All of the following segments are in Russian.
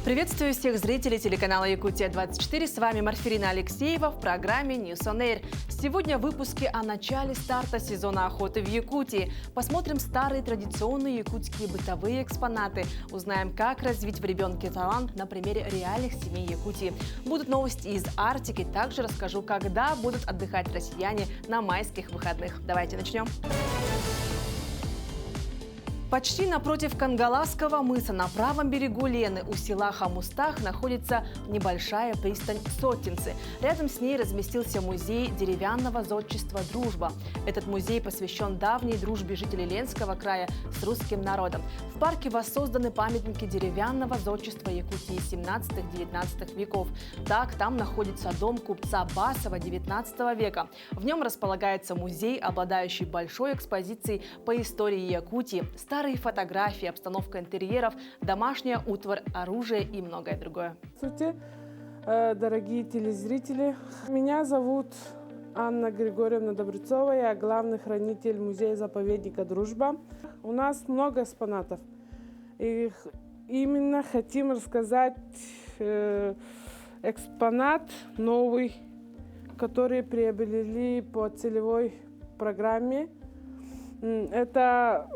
Приветствую всех зрителей телеканала Якутия-24. С вами Марфирина Алексеева в программе News on Air. Сегодня в выпуске о начале старта сезона охоты в Якутии. Посмотрим старые традиционные якутские бытовые экспонаты. Узнаем, как развить в ребенке талант на примере реальных семей Якутии. Будут новости из Арктики. Также расскажу, когда будут отдыхать россияне на майских выходных. Давайте начнем. Почти напротив Кангаласского мыса на правом берегу Лены у села Хамустах находится небольшая пристань Сотинцы. Рядом с ней разместился музей деревянного зодчества «Дружба». Этот музей посвящен давней дружбе жителей Ленского края с русским народом. В парке воссозданы памятники деревянного зодчества Якутии 17-19 веков. Так, там находится дом купца Басова 19 века. В нем располагается музей, обладающий большой экспозицией по истории Якутии, старые фотографии, обстановка интерьеров, домашняя утварь, оружие и многое другое. Здравствуйте, дорогие телезрители. Меня зовут Анна Григорьевна Добрецова, я главный хранитель музея-заповедника «Дружба». У нас много экспонатов. И именно хотим рассказать экспонат новый, который приобрели по целевой программе. Это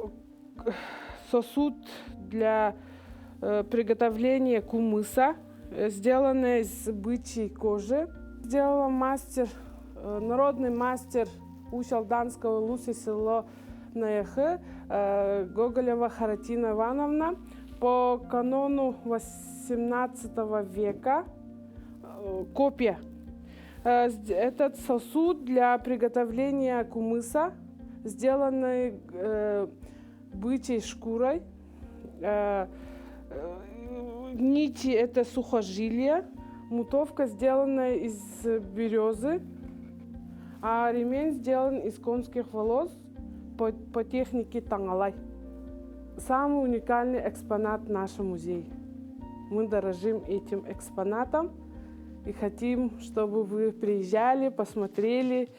сосуд для приготовления кумыса, сделанный из бычьей кожи. Сделала народный мастер Ущалданского Луси село Наяхы Гоголева Харатина Ивановна по канону 18 века. Копия. Этот сосуд для приготовления кумыса, сделанный бычьей шкурой. Нити – это сухожилия. Мутовка сделана из березы, а ремень сделан из конских волос по технике тангалай. Самый уникальный экспонат в нашем музее. Мы дорожим этим экспонатом и хотим, чтобы вы приезжали, посмотрели.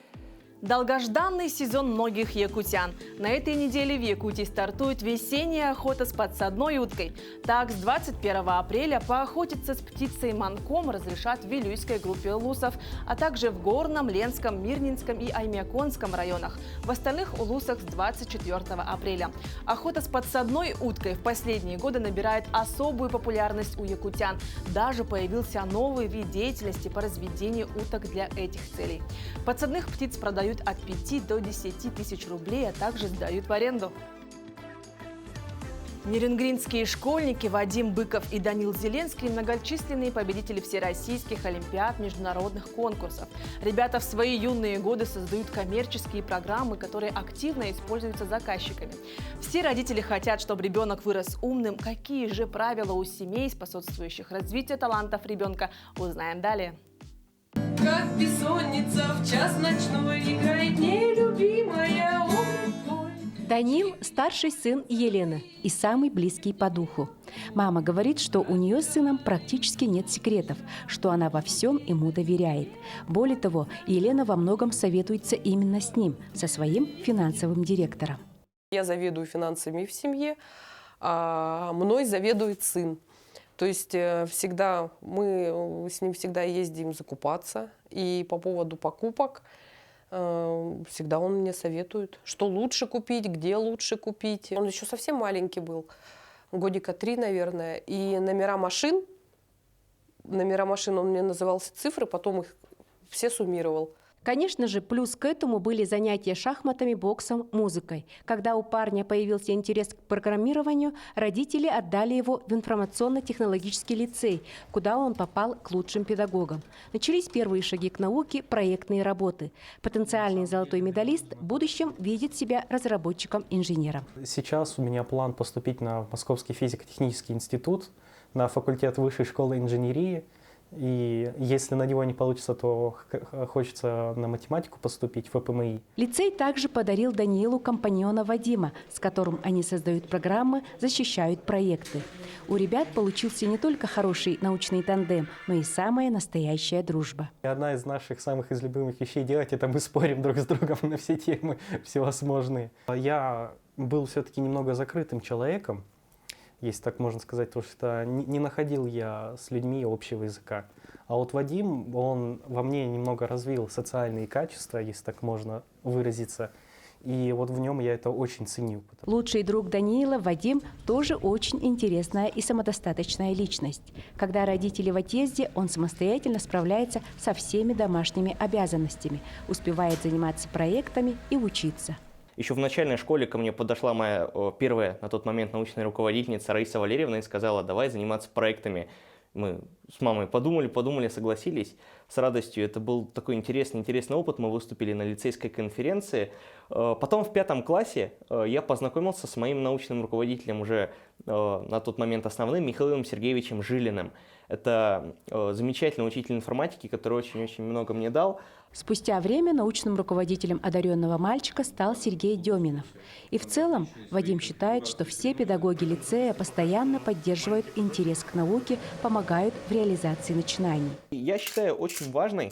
Долгожданный сезон многих якутян. На этой неделе в Якутии стартует весенняя охота с подсадной уткой. Так, с 21 апреля поохотиться с птицей-манком разрешат в Вилюйской группе улусов, а также в Горном, Ленском, Мирнинском и Аймяконском районах. В остальных улусах с 24 апреля. Охота с подсадной уткой в последние годы набирает особую популярность у якутян. Даже появился новый вид деятельности по разведению уток для этих целей. Подсадных птиц продают от 5 до 10 тысяч рублей, а также сдают в аренду. Нерюнгринские школьники Вадим Быков и Данил Зеленский – многочисленные победители всероссийских олимпиад, международных конкурсов. Ребята в свои юные годы создают коммерческие программы, которые активно используются заказчиками. Все родители хотят, чтобы ребенок вырос умным. Какие же правила у семей, способствующих развитию талантов ребенка, узнаем далее. Как бессонница в час ночной играет нелюбимая ой. Данил – старший сын Елены и самый близкий по духу. Мама говорит, что у нее с сыном практически нет секретов, что она во всем ему доверяет. Более того, Елена во многом советуется именно с ним, со своим финансовым директором. Я заведую финансами в семье, а мной заведует сын. То есть всегда мы с ним всегда ездим закупаться. И по поводу покупок всегда он мне советует, что лучше купить, где лучше купить. Он еще совсем маленький был, годика 3, наверное. И номера машин он мне называл цифры, потом их все суммировал. Конечно же, плюс к этому были занятия шахматами, боксом, музыкой. Когда у парня появился интерес к программированию, родители отдали его в информационно-технологический лицей, куда он попал к лучшим педагогам. Начались первые шаги к науке, проектные работы. Потенциальный золотой медалист в будущем видит себя разработчиком-инженером. Сейчас у меня план поступить на Московский физико-технический институт, на факультет Высшей школы инженерии. И если на него не получится, то хочется на математику поступить в ФПМИ. Лицей также подарил Даниилу компаньона Вадима, с которым они создают программы, защищают проекты. У ребят получился не только хороший научный тандем, но и самая настоящая дружба. Одна из наших самых любимых вещей делать – это мы спорим друг с другом на все темы всевозможные. Я был все-таки немного закрытым человеком. если так можно сказать, потому что не находил я с людьми общего языка. А вот Вадим, он во мне немного развил социальные качества, если так можно выразиться. И вот в нем я это очень ценю. Лучший друг Даниила, Вадим, тоже очень интересная и самодостаточная личность. Когда родители в отъезде, он самостоятельно справляется со всеми домашними обязанностями, успевает заниматься проектами и учиться. Еще в начальной школе ко мне подошла моя первая на тот момент научная руководительница Раиса Валерьевна и сказала: давай заниматься проектами. Мы с мамой подумали, согласились с радостью. Это был такой интересный опыт. Мы выступили на лицейской конференции. Потом в 5 классе я познакомился с моим научным руководителем, уже на тот момент основным, Михаилом Сергеевичем Жилиным. Это замечательный учитель информатики, который очень-очень много мне дал. Спустя время научным руководителем одаренного мальчика стал Сергей Деминов. И в целом Вадим считает, что все педагоги лицея постоянно поддерживают интерес к науке, помогают в реализации начинаний. Я считаю очень важной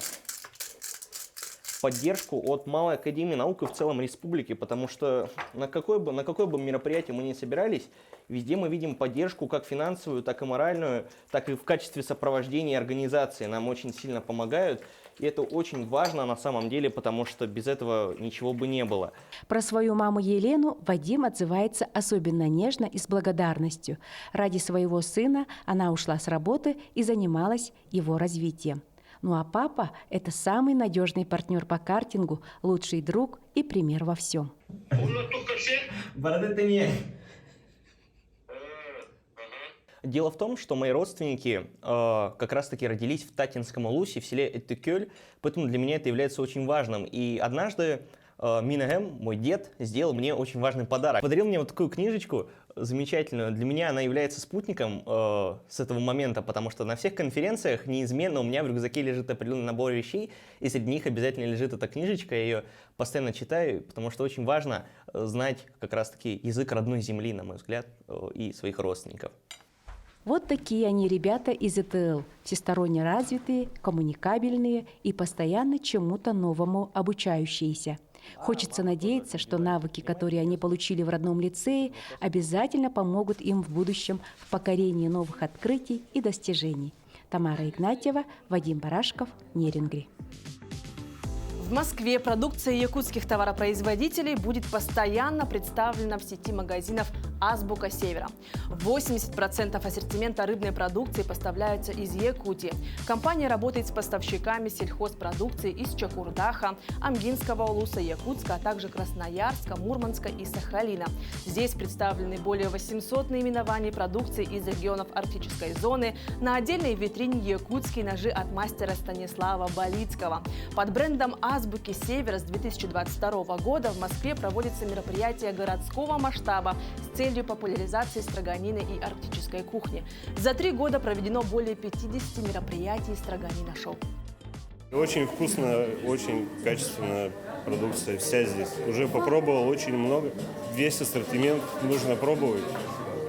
поддержку от Малой академии наук и в целом республики, потому что на какое бы мероприятие мы ни собирались, везде мы видим поддержку как финансовую, так и моральную, так и в качестве сопровождения организации. Нам очень сильно помогают. И это очень важно на самом деле, потому что без этого ничего бы не было. Про свою маму Елену Вадим отзывается особенно нежно и с благодарностью. Ради своего сына она ушла с работы и занималась его развитием. Ну а папа – это самый надежный партнер по картингу, лучший друг и пример во всем. Дело в том, что мои родственники как раз-таки родились в Татинском Улусе, в селе Этыкёль, поэтому для меня это является очень важным. И однажды Минагем, мой дед, сделал мне очень важный подарок. Подарил мне вот такую книжечку замечательную. Для меня она является спутником с этого момента, потому что на всех конференциях неизменно у меня в рюкзаке лежит определенный набор вещей, и среди них обязательно лежит эта книжечка. Я ее постоянно читаю, потому что очень важно знать как раз-таки язык родной земли, на мой взгляд, и своих родственников. Вот такие они ребята из ЭТЛ, всесторонне развитые, коммуникабельные и постоянно чему-то новому обучающиеся. Хочется надеяться, что навыки, которые они получили в родном лицее, обязательно помогут им в будущем в покорении новых открытий и достижений. Тамара Игнатьева, Вадим Барашков, Нерингри. В Москве продукция якутских товаропроизводителей будет постоянно представлена в сети магазинов «Азбука Севера». 80% ассортимента рыбной продукции поставляются из Якутии. Компания работает с поставщиками сельхозпродукции из Чакурдаха, Амгинского улуса, Якутска, а также Красноярска, Мурманска и Сахалина. Здесь представлены более 800 наименований продукции из регионов арктической зоны. На отдельной витрине якутские ножи от мастера Станислава Болицкого. Под брендом «Азбуки Севера» с 2022 года в Москве проводится мероприятие городского масштаба с целью популяризации строганины и арктической кухни. За 3 года проведено более 50 мероприятий строганина-шоу. Очень вкусно, очень качественная продукция, вся здесь. Уже попробовал очень много. Весь ассортимент нужно пробовать.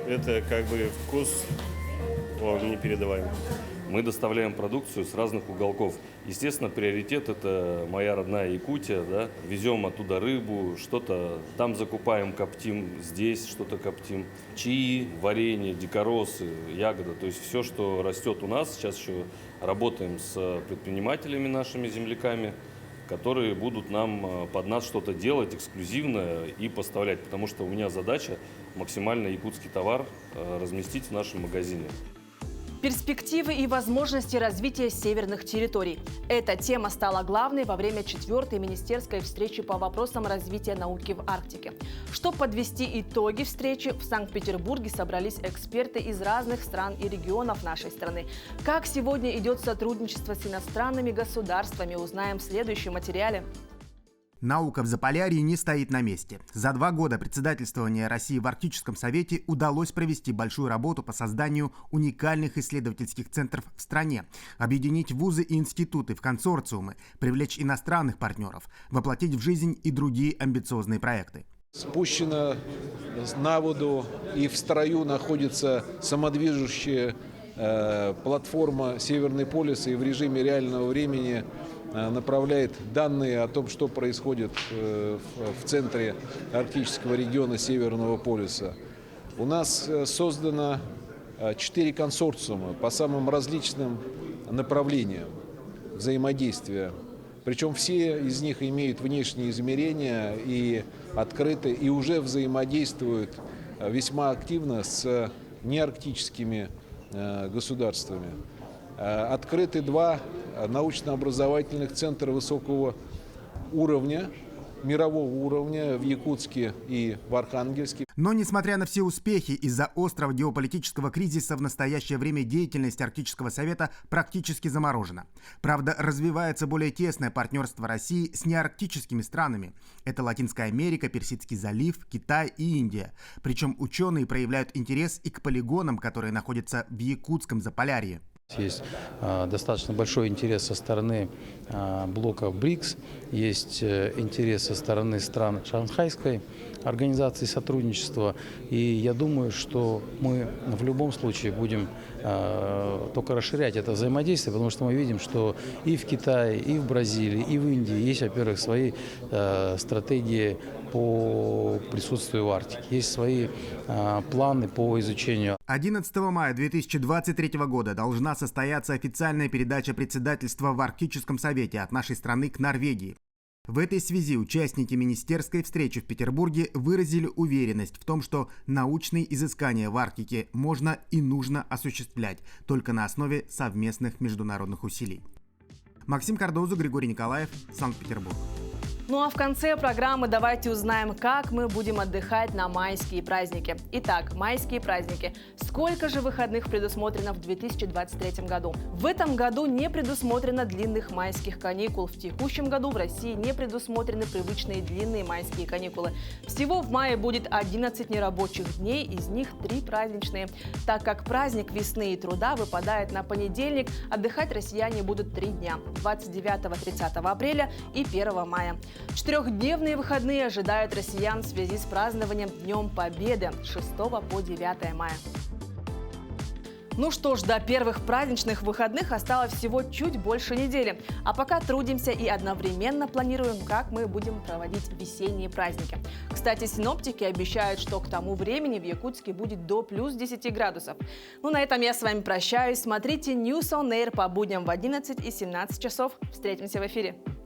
Это как бы вкус он непередаваемый. Мы доставляем продукцию с разных уголков. Естественно, приоритет – это моя родная Якутия. Да? Везем оттуда рыбу, что-то там закупаем, коптим, здесь что-то коптим. Чаи, варенье, дикоросы, ягоды. То есть все, что растет у нас. Сейчас еще работаем с предпринимателями, нашими земляками, которые будут нам под нас что-то делать эксклюзивное и поставлять. Потому что у меня задача максимально якутский товар разместить в нашем магазине. Перспективы и возможности развития северных территорий. Эта тема стала главной во время 4-й министерской встречи по вопросам развития науки в Арктике. Чтобы подвести итоги встречи, в Санкт-Петербурге собрались эксперты из разных стран и регионов нашей страны. Как сегодня идет сотрудничество с иностранными государствами, узнаем в следующем материале. Наука в Заполярье не стоит на месте. За 2 года председательствования России в Арктическом совете удалось провести большую работу по созданию уникальных исследовательских центров в стране, объединить вузы и институты в консорциумы, привлечь иностранных партнеров, воплотить в жизнь и другие амбициозные проекты. Спущена на воду и в строю находится самодвижущая платформа «Северный полюс» и в режиме реального времени направляет данные о том, что происходит в центре арктического региона Северного полюса. У нас создано 4 консорциума по самым различным направлениям взаимодействия. Причем все из них имеют внешние измерения и открыты, и уже взаимодействуют весьма активно с неарктическими государствами. Открыты 2 научно-образовательных центра высокого уровня, мирового уровня в Якутске и в Архангельске. Но, несмотря на все успехи, из-за острого геополитического кризиса в настоящее время деятельность Арктического совета практически заморожена. Правда, развивается более тесное партнерство России с неарктическими странами. Это Латинская Америка, Персидский залив, Китай и Индия. Причем ученые проявляют интерес и к полигонам, которые находятся в Якутском Заполярье. Есть достаточно большой интерес со стороны блока БРИКС, есть интерес со стороны стран Шанхайской организации сотрудничества. И я думаю, что мы в любом случае будем только расширять это взаимодействие, потому что мы видим, что и в Китае, и в Бразилии, и в Индии есть, во-первых, свои стратегии по присутствию в Арктике, есть свои планы по изучению. 11 мая 2023 года должна состояться официальная передача председательства в Арктическом совете от нашей страны к Норвегии. В этой связи участники министерской встречи в Петербурге выразили уверенность в том, что научные изыскания в Арктике можно и нужно осуществлять только на основе совместных международных усилий. Максим Кардозу, Григорий Николаев, Санкт-Петербург. Ну а в конце программы давайте узнаем, как мы будем отдыхать на майские праздники. Итак, майские праздники. Сколько же выходных предусмотрено в 2023 году? В этом году не предусмотрено длинных майских каникул. В текущем году в России не предусмотрены привычные длинные майские каникулы. Всего в мае будет 11 нерабочих дней, из них 3 праздничные. Так как праздник весны и труда выпадает на понедельник, отдыхать россияне будут 3 дня – 29-30 апреля и 1 мая. 4-дневные выходные ожидают россиян в связи с празднованием Днем Победы с 6 по 9 мая. Ну что ж, до первых праздничных выходных осталось всего чуть больше недели. А пока трудимся и одновременно планируем, как мы будем проводить весенние праздники. Кстати, синоптики обещают, что к тому времени в Якутске будет до плюс 10 градусов. Ну на этом я с вами прощаюсь. Смотрите News on Air по будням в 11 и 17 часов. Встретимся в эфире.